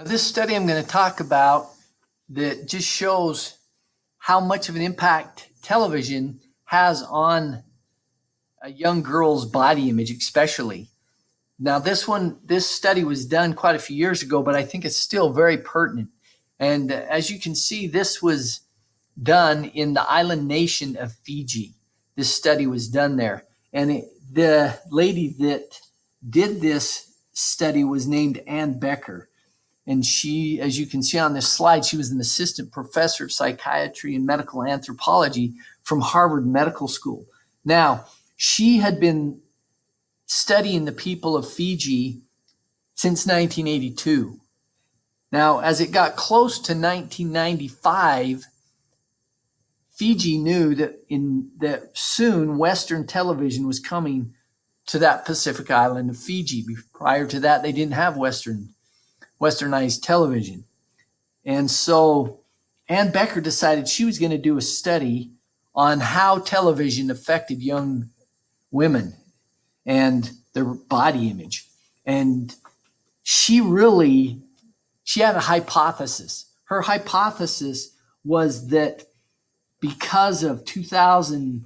Now, this study I'm going to talk about that just shows how much of an impact television has on a young girl's body image, especially. Now, this study was done quite a few years ago, but I think it's still very pertinent. And as you can see, this was done in the island nation of Fiji. This study was done there. And the lady that did this study was named Ann Becker. And she, as you can see on this slide, she was an assistant professor of psychiatry and medical anthropology from Harvard Medical School. Now, she had been studying the people of Fiji since 1982. Now, as it got close to 1995, Fiji knew that soon Western television was coming to that Pacific island of Fiji. Prior to that, they didn't have Westernized television. And so Ann Becker decided she was going to do a study on how television affected young women and their body image. And she had a hypothesis. Her hypothesis was that because of 2,000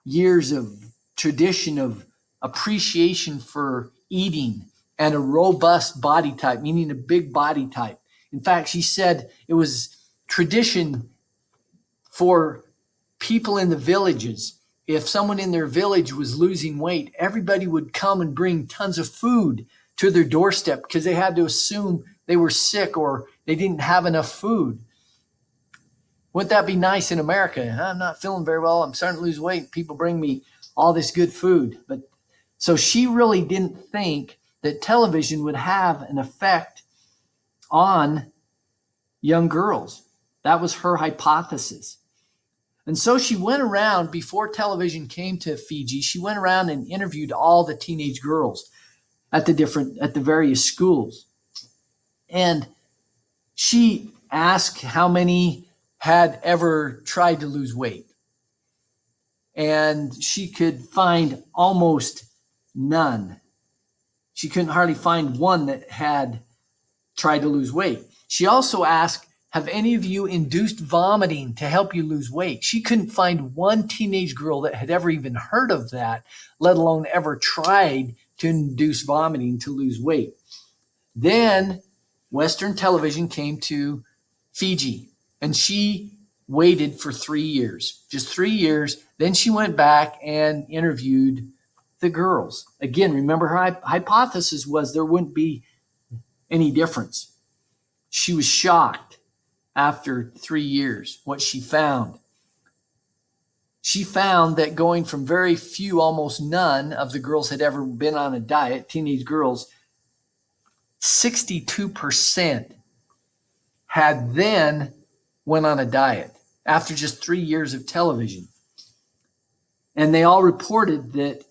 years of tradition of appreciation for eating and a robust body type, meaning a big body type. In fact, she said it was tradition for people in the villages. If someone in their village was losing weight, everybody would come and bring tons of food to their doorstep because they had to assume they were sick or they didn't have enough food. Wouldn't that be nice in America? I'm not feeling very well. I'm starting to lose weight. People bring me all this good food. But so she really didn't think that television would have an effect on young girls. That was her hypothesis. And so she went around, before television came to Fiji, she went around and interviewed all the teenage girls at the various schools. And she asked how many had ever tried to lose weight. And she could find almost none. She couldn't hardly find one that had tried to lose weight. She also asked, have any of you induced vomiting to help you lose weight? She couldn't find one teenage girl that had ever even heard of that, let alone ever tried to induce vomiting to lose weight. Then Western television came to Fiji, and she waited for 3 years, just 3 years. Then she went back and interviewed the girls. Again, remember, her hypothesis was there wouldn't be any difference. She was shocked after 3 years, what she found. She found that going from very few, almost none of the girls had ever been on a diet, teenage girls, 62% had then went on a diet after just 3 years of television. And they all reported that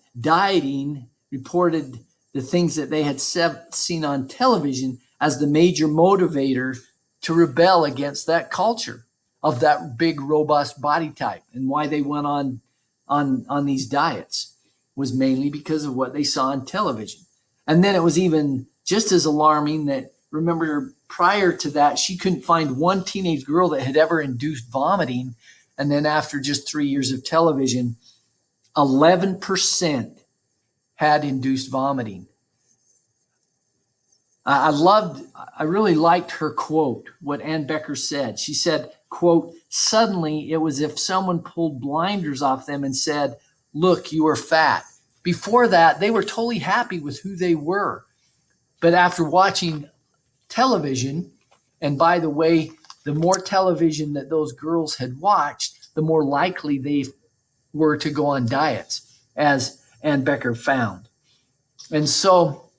reported the things that they had seen on television as the major motivator to rebel against that culture of that big, robust body type. And why they went on these diets was mainly because of what they saw on television. And then it was even just as alarming that, remember, prior to that, she couldn't find one teenage girl that had ever induced vomiting. And then after just 3 years of television, 11% had induced vomiting. I really liked her quote, what Ann Becker said. She said, quote, "Suddenly it was as if someone pulled blinders off them and said, 'Look, you are fat.' Before that, they were totally happy with who they were. But after watching television, and by the way, the more television that those girls had watched, the more likely they were to go on diets, as Ann Becker found." And so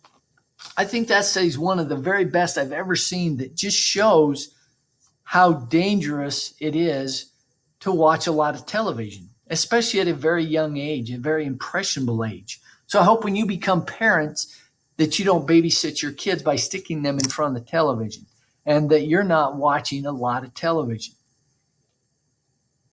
I think that study is one of the very best I've ever seen that just shows how dangerous it is to watch a lot of television, especially at a very young age, a very impressionable age. So I hope when you become parents that you don't babysit your kids by sticking them in front of the television, and that you're not watching a lot of television.